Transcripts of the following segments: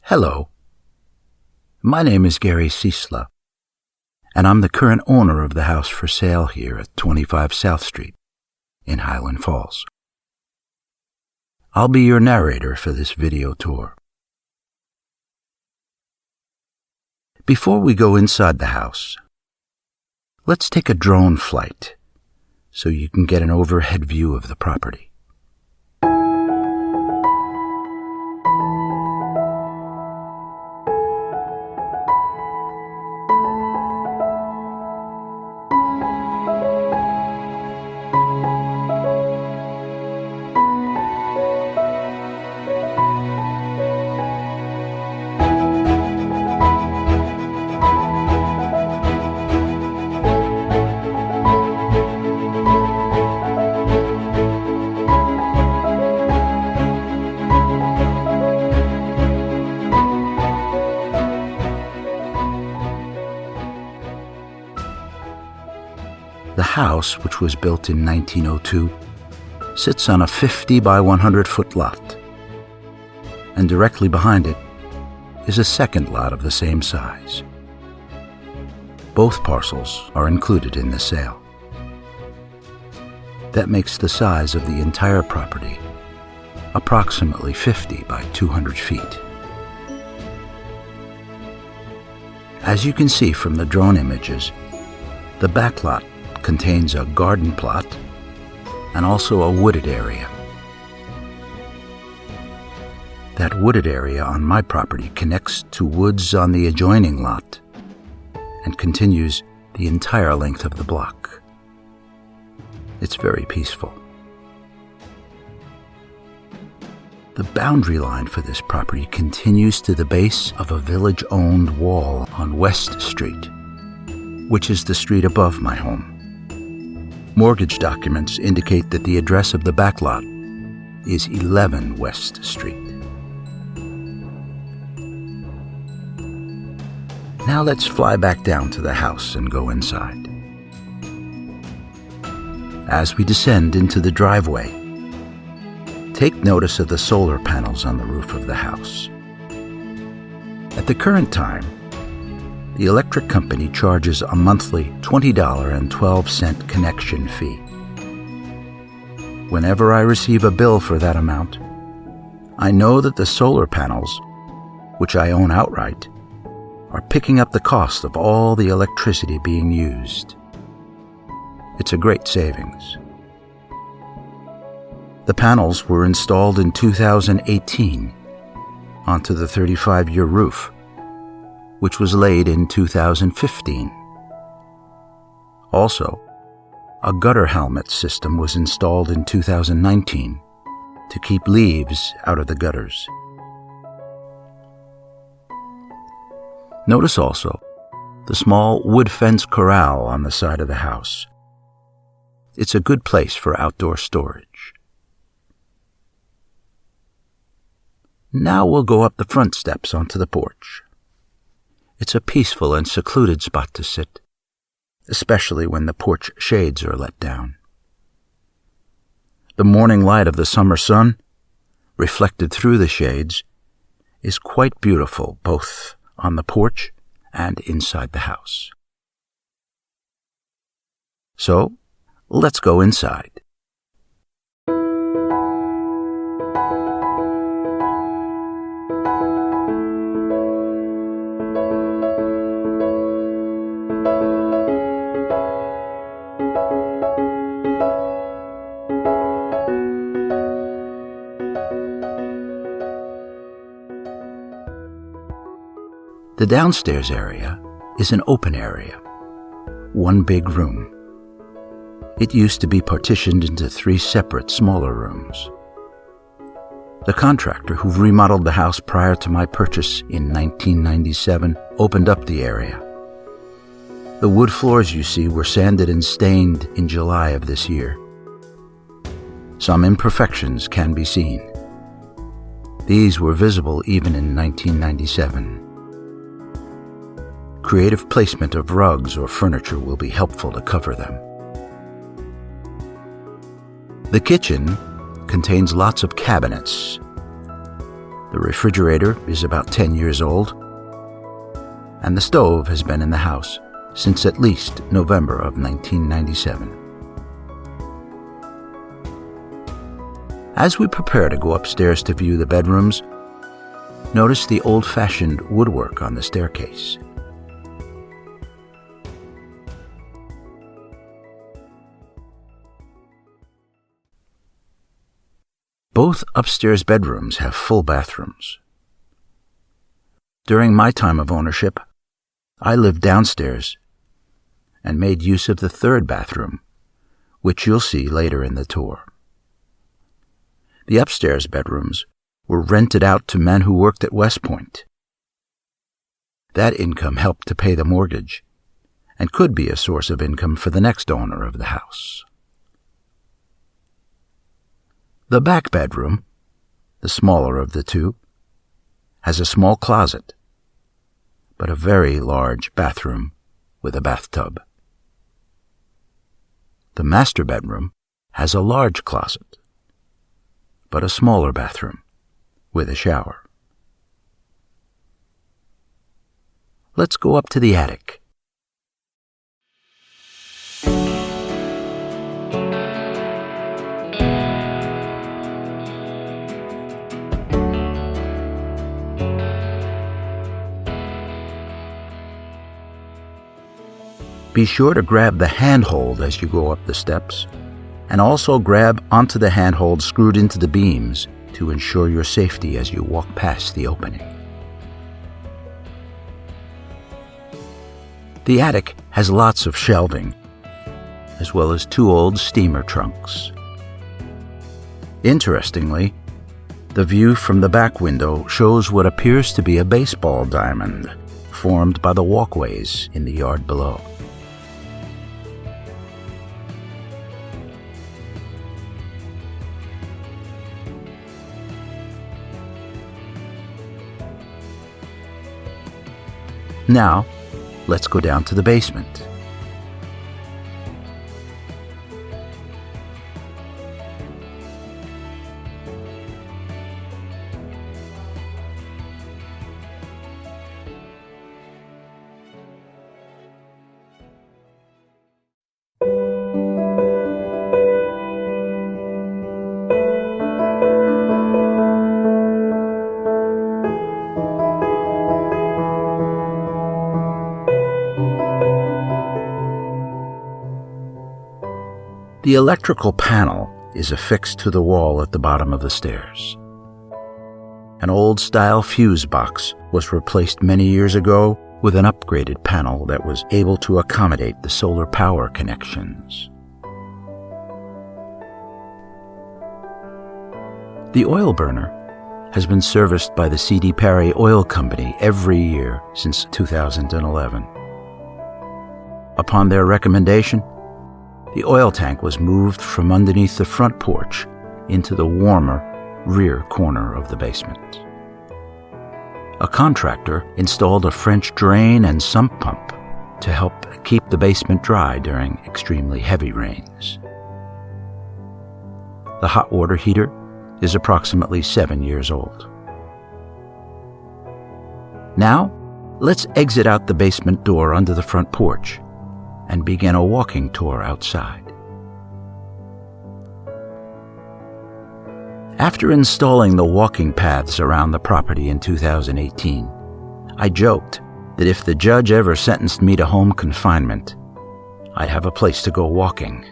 Hello. My name is Gary Ciesla, and I'm the current owner of the house for sale here at 25 South Street in Highland Falls. I'll be your narrator for this video tour. Before we go inside the house, let's take a drone flight so you can get an overhead view of the property. The house, which was built in 1902, sits on a 50 by 100 foot lot, and directly behind it is a second lot of the same size. Both parcels are included in the sale. That makes the size of the entire property approximately 50 by 200 feet. As you can see from the drone images, the back lot contains a garden plot and also a wooded area. That wooded area on my property connects to woods on the adjoining lot and continues the entire length of the block. It's very peaceful. The boundary line for this property continues to the base of a village-owned wall on West Street, which is the street above my home. Mortgage documents indicate that the address of the back lot is 11 West Street. Now let's fly back down to the house and go inside. As we descend into the driveway, take notice of the solar panels on the roof of the house. At the current time, the electric company charges a monthly $20.12 connection fee. Whenever I receive a bill for that amount, I know that the solar panels, which I own outright, are picking up the cost of all the electricity being used. It's a great savings. The panels were installed in 2018 onto the 35-year roof, which was laid in 2015. Also, a gutter helmet system was installed in 2019 to keep leaves out of the gutters. Notice also the small wood fence corral on the side of the house. It's a good place for outdoor storage. Now we'll go up the front steps onto the porch. It's a peaceful and secluded spot to sit, especially when the porch shades are let down. The morning light of the summer sun, reflected through the shades, is quite beautiful both on the porch and inside the house. So, let's go inside. The downstairs area is an open area, one big room. It used to be partitioned into 3 separate smaller rooms. The contractor who remodeled the house prior to my purchase in 1997 opened up the area. The wood floors you see were sanded and stained in July of this year. Some imperfections can be seen. These were visible even in 1997. Creative placement of rugs or furniture will be helpful to cover them. The kitchen contains lots of cabinets, The refrigerator is about 10 years old, and the stove has been in the house since at least November of 1997. As we prepare to go upstairs to view the bedrooms, notice the old-fashioned woodwork on the staircase. Both upstairs bedrooms have full bathrooms. During my time of ownership, I lived downstairs and made use of the third bathroom, which you'll see later in the tour. The upstairs bedrooms were rented out to men who worked at West Point. That income helped to pay the mortgage and could be a source of income for the next owner of the house. The back bedroom, the smaller of the two, has a small closet, but a very large bathroom with a bathtub. The master bedroom has a large closet, but a smaller bathroom with a shower. Let's go up to the attic. Be sure to grab the handhold as you go up the steps, and also grab onto the handhold screwed into the beams to ensure your safety as you walk past the opening. The attic has lots of shelving, as well as 2 old steamer trunks. Interestingly, the view from the back window shows what appears to be a baseball diamond formed by the walkways in the yard below. Now, let's go down to the basement. The electrical panel is affixed to the wall at the bottom of the stairs. An old-style fuse box was replaced many years ago with an upgraded panel that was able to accommodate the solar power connections. The oil burner has been serviced by the C.D. Parry Oil Company every year since 2011. Upon their recommendation, the oil tank was moved from underneath the front porch into the warmer rear corner of the basement. A contractor installed a French drain and sump pump to help keep the basement dry during extremely heavy rains. The hot water heater is approximately 7 years old. Now, let's exit out the basement door under the front porch and begin a walking tour outside. After installing the walking paths around the property in 2018, I joked that if the judge ever sentenced me to home confinement, I'd have a place to go walking.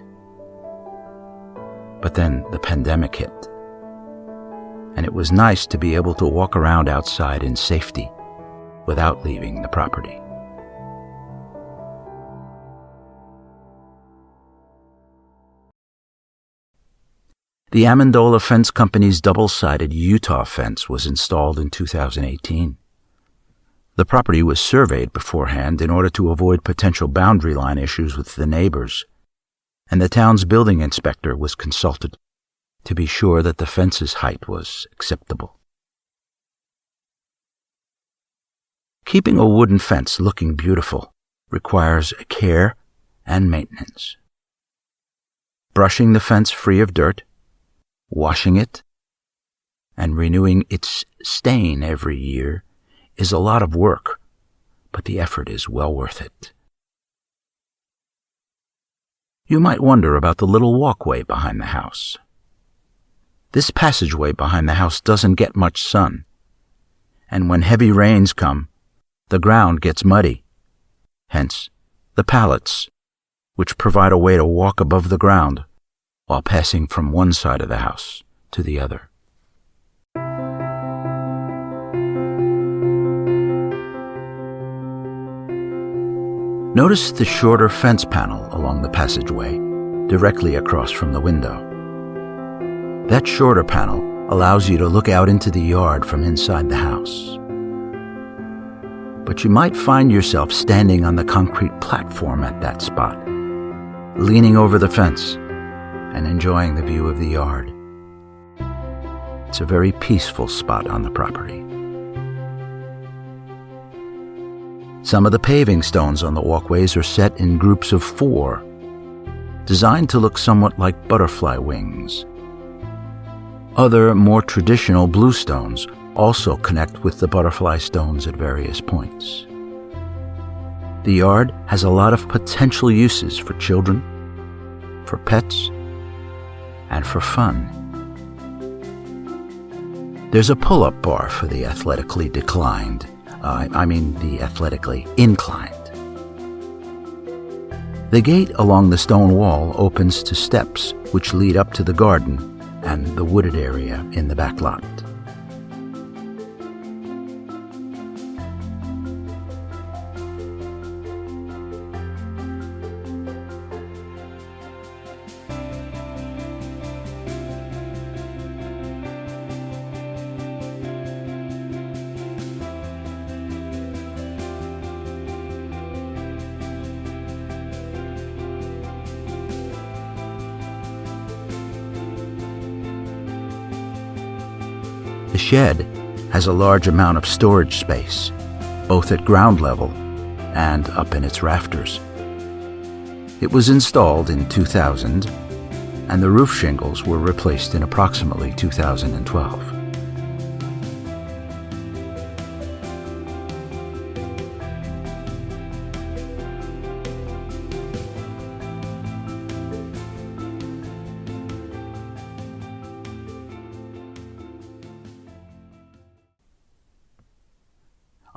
But then the pandemic hit, and it was nice to be able to walk around outside in safety without leaving the property. The Amendola Fence Company's double-sided Utah fence was installed in 2018. The property was surveyed beforehand in order to avoid potential boundary line issues with the neighbors, and the town's building inspector was consulted to be sure that the fence's height was acceptable. Keeping a wooden fence looking beautiful requires care and maintenance. Brushing the fence free of dirt, washing it, and renewing its stain every year is a lot of work, but the effort is well worth it. You might wonder about the little walkway behind the house. This passageway behind the house doesn't get much sun, and when heavy rains come, the ground gets muddy. Hence, the pallets, which provide a way to walk above the ground while passing from one side of the house to the other. Notice the shorter fence panel along the passageway, directly across from the window. That shorter panel allows you to look out into the yard from inside the house. But you might find yourself standing on the concrete platform at that spot, leaning over the fence and enjoying the view of the yard. It's a very peaceful spot on the property. Some of the paving stones on the walkways are set in groups of 4, designed to look somewhat like butterfly wings. Other, more traditional blue stones also connect with the butterfly stones at various points. The yard has a lot of potential uses for children, for pets, and for fun. There's a pull-up bar for the athletically inclined. The gate along the stone wall opens to steps which lead up to the garden and the wooded area in the back lot. The shed has a large amount of storage space, both at ground level and up in its rafters. It was installed in 2000, and the roof shingles were replaced in approximately 2012.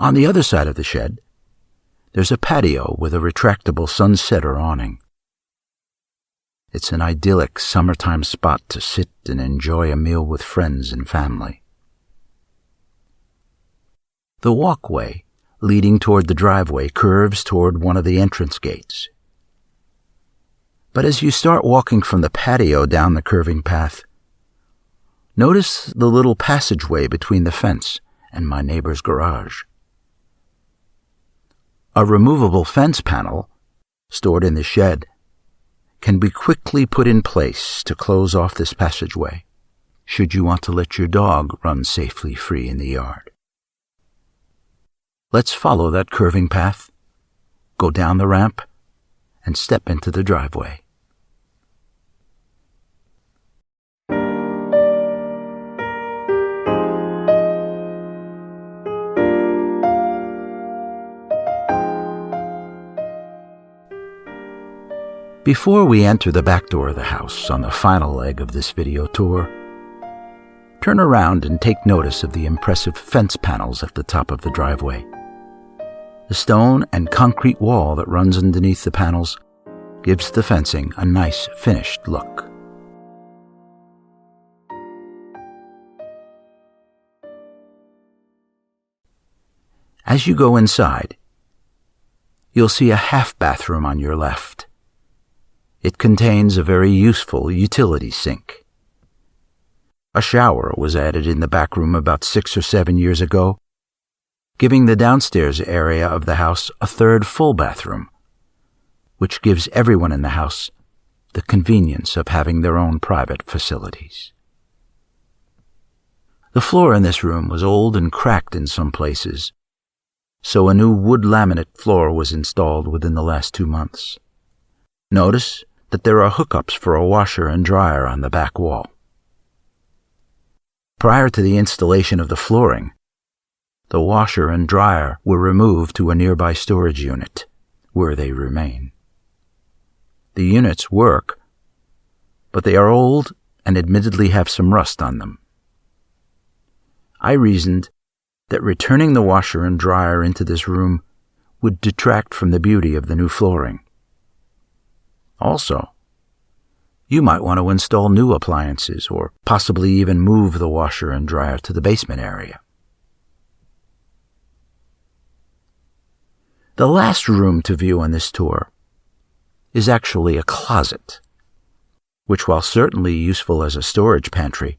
On the other side of the shed, there's a patio with a retractable sunsetter awning. It's an idyllic summertime spot to sit and enjoy a meal with friends and family. The walkway leading toward the driveway curves toward one of the entrance gates. But as you start walking from the patio down the curving path, notice the little passageway between the fence and my neighbor's garage. A removable fence panel, stored in the shed, can be quickly put in place to close off this passageway, should you want to let your dog run safely free in the yard. Let's follow that curving path, go down the ramp, and step into the driveway. Before we enter the back door of the house on the final leg of this video tour, turn around and take notice of the impressive fence panels at the top of the driveway. The stone and concrete wall that runs underneath the panels gives the fencing a nice finished look. As you go inside, you'll see a half bathroom on your left. It contains a very useful utility sink. A shower was added in the back room about 6 or 7 years ago, giving the downstairs area of the house a third full bathroom, which gives everyone in the house the convenience of having their own private facilities. The floor in this room was old and cracked in some places, so a new wood laminate floor was installed within the last 2 months. Notice that there are hookups for a washer and dryer on the back wall. Prior to the installation of the flooring, the washer and dryer were removed to a nearby storage unit, where they remain. The units work, but they are old and admittedly have some rust on them. I reasoned that returning the washer and dryer into this room would detract from the beauty of the new flooring. Also, you might want to install new appliances or possibly even move the washer and dryer to the basement area. The last room to view on this tour is actually a closet, which, while certainly useful as a storage pantry,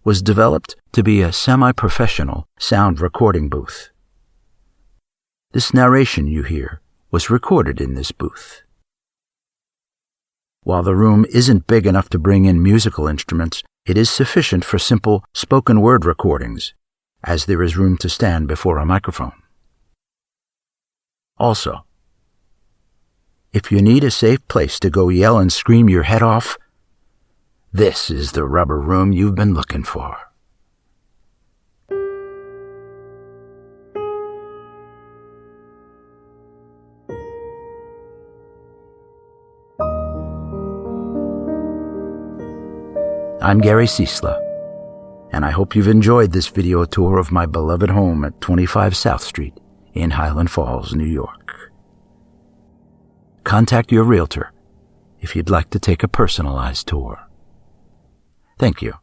was developed to be a semi-professional sound recording booth. This narration you hear was recorded in this booth. While the room isn't big enough to bring in musical instruments, it is sufficient for simple spoken word recordings, as there is room to stand before a microphone. Also, if you need a safe place to go yell and scream your head off, this is the rubber room you've been looking for. I'm Gary Ciesla, and I hope you've enjoyed this video tour of my beloved home at 25 South Street in Highland Falls, New York. Contact your realtor if you'd like to take a personalized tour. Thank you.